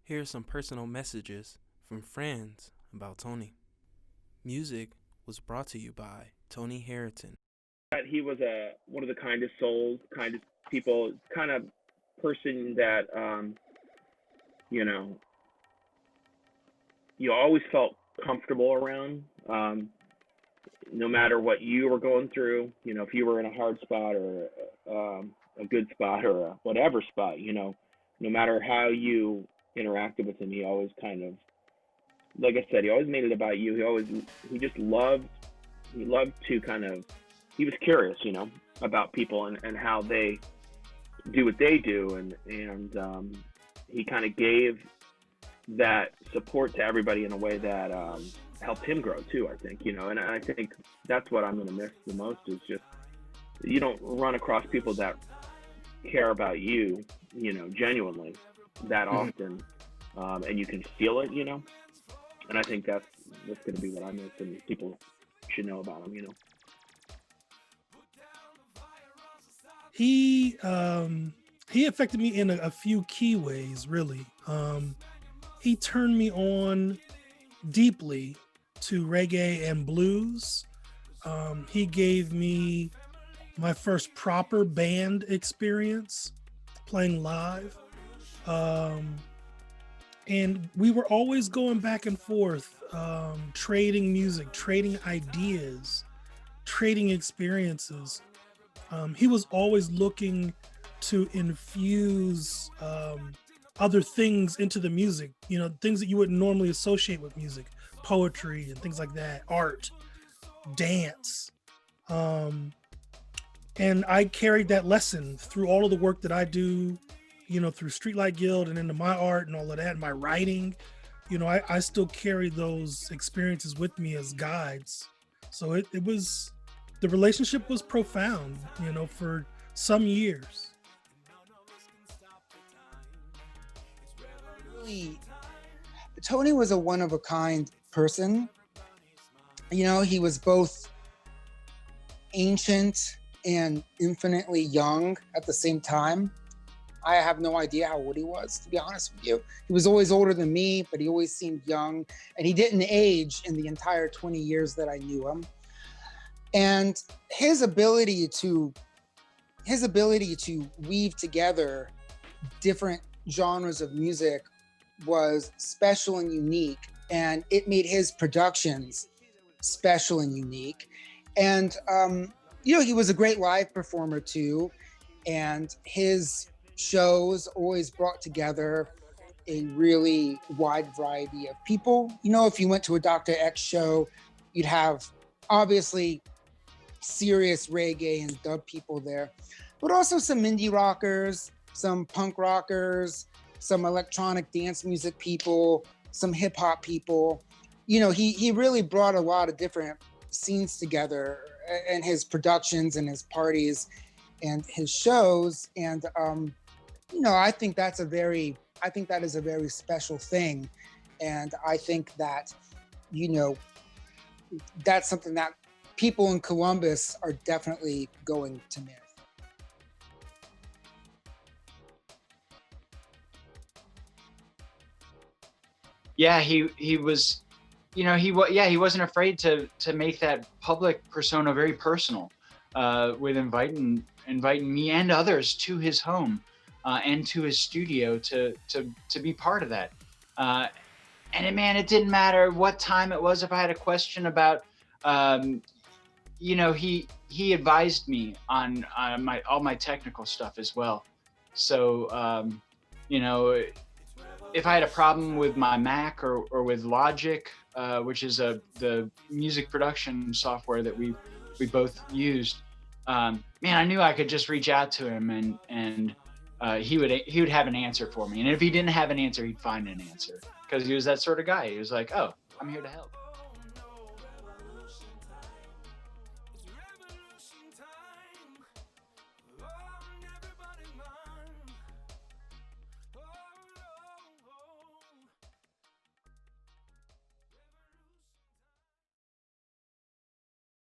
Here are some personal messages from friends about Tony. Music was brought to you by Tony Harrington. That he was one of the kindest souls, kindest people, kind of person that you know you always felt comfortable around. No matter what you were going through, if you were in a hard spot or a good spot or a whatever spot, no matter how you interacted with him, he always kind of, like I said, he always made it about you. He loved to kind of, he was curious, about people and how they do what they do, and he kind of gave that support to everybody in a way that helped him grow too. I think, and I think that's what I'm going to miss the most is just you don't run across people that care about you, genuinely that often, and you can feel it, and I think that's going to be what I miss, and people should know about him, He affected me in a few key ways, really. He turned me on deeply to reggae and blues. He gave me my first proper band experience playing live. And we were always going back and forth, trading music, trading ideas, trading experiences. He was always looking to infuse other things into the music, things that you wouldn't normally associate with music, poetry and things like that, art, dance. And I carried that lesson through all of the work that I do, through Streetlight Guild and into my art and all of that, my writing. I still carry those experiences with me as guides. So it was, the relationship was profound, for some years. Really, Tony was a one of a kind person. He was both ancient and infinitely young at the same time. I have no idea how old he was, to be honest with you. He was always older than me, but he always seemed young, and he didn't age in the entire 20 years that I knew him. And his ability to weave together different genres of music was special and unique, and it made his productions special and unique. And he was a great live performer too, and his shows always brought together a really wide variety of people. If you went to a Doctah X show, you'd have obviously serious reggae and dub people there, but also some indie rockers, some punk rockers, some electronic dance music people, some hip hop people. He really brought a lot of different scenes together in his productions and his parties and his shows. And, I think that is a very special thing. And I think that, that's something that people in Columbus are definitely going to miss. Yeah, he was, he wasn't afraid to make that public persona very personal, with inviting me and others to his home, and to his studio to be part of that. And it didn't matter what time it was. If I had a question about, he advised me on all my technical stuff as well. So, if I had a problem with my Mac or with Logic, which is the music production software that we both used, I knew I could just reach out to him and he would have an answer for me. And if he didn't have an answer, he'd find an answer, because he was that sort of guy. He was like, "Oh, I'm here to help."